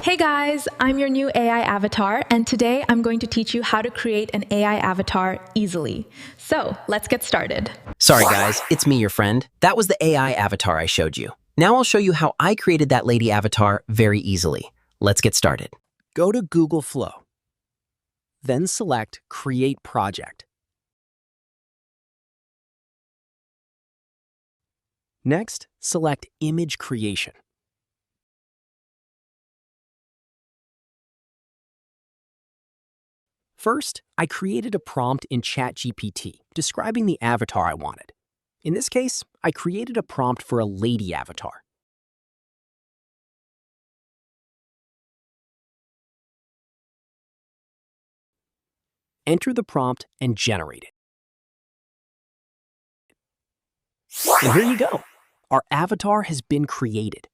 Hey guys, I'm your new AI avatar, and today I'm going to teach you how to create an AI avatar easily. So let's get started. Sorry guys, it's me, your friend. That was the AI avatar I showed you. Now I'll show you how I created that lady avatar very easily. Let's get started. Go to GoogleFlow. Then select Create Project. Next, select Image Creation. First, I created a prompt in ChatGPT describing the avatar I wanted. In this case, I created a prompt for a lady avatar. Enter the prompt and generate it. And here you go. Our avatar has been created.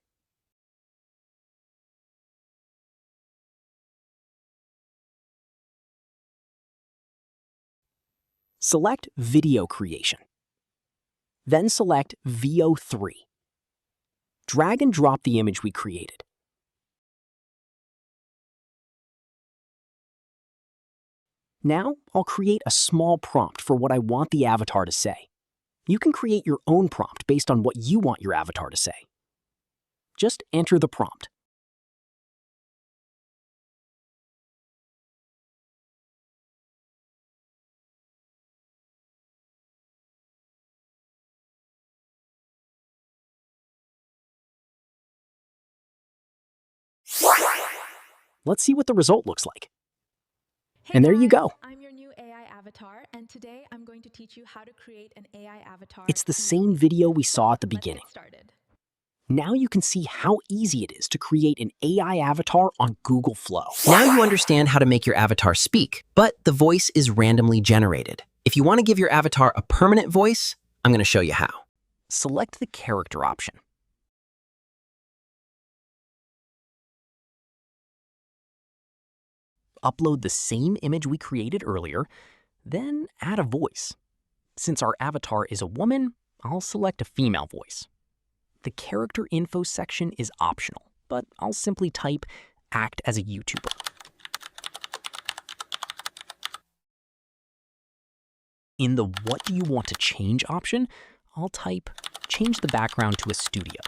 Select Video Creation. Then select VO3. Drag and drop the image we created. Now, I'll create a small prompt for what I want the avatar to say. You can create your own prompt based on what you want your avatar to say. Just enter the prompt. Let's see what the result looks like. Hey And there you guys, go. I'm your new AI avatar, and today I'm going to teach you how to create an AI avatar. It's the easily. same video we saw at the Let's beginning. get started. Now you can see how easy it is to create an AI avatar on GoogleFlow. Now you understand how to make your avatar speak, but the voice is randomly generated. If you want to give your avatar a permanent voice, I'm going to show you how. Select the character option. Upload the same image we created earlier, then add a voice. Since our avatar is a woman, I'll select a female voice. The character info section is optional, but I'll simply type act as a YouTuber. In the what do you want to change option, I'll type change the background to a studio.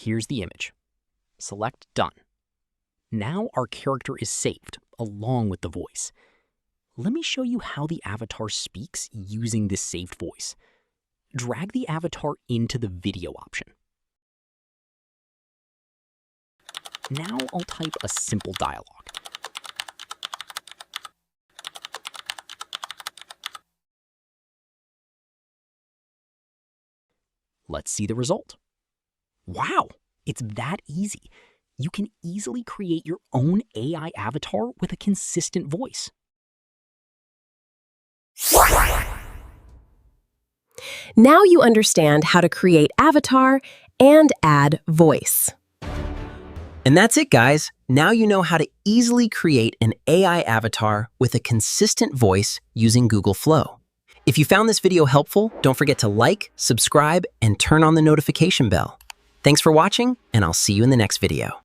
Here's the image. Select Done. Now our character is saved, along with the voice. Let me show you how the avatar speaks using this saved voice. Drag the avatar into the video option. Now I'll type a simple dialogue. Let's see the result. Wow, it's that easy. You can easily create your own AI avatar with a consistent voice. Now you understand how to create avatar and add voice. And that's it, guys. Now you know how to easily create an AI avatar with a consistent voice using GoogleFlow. If you found this video helpful, don't forget to like, subscribe, and turn on the notification bell. Thanks for watching, and I'll see you in the next video.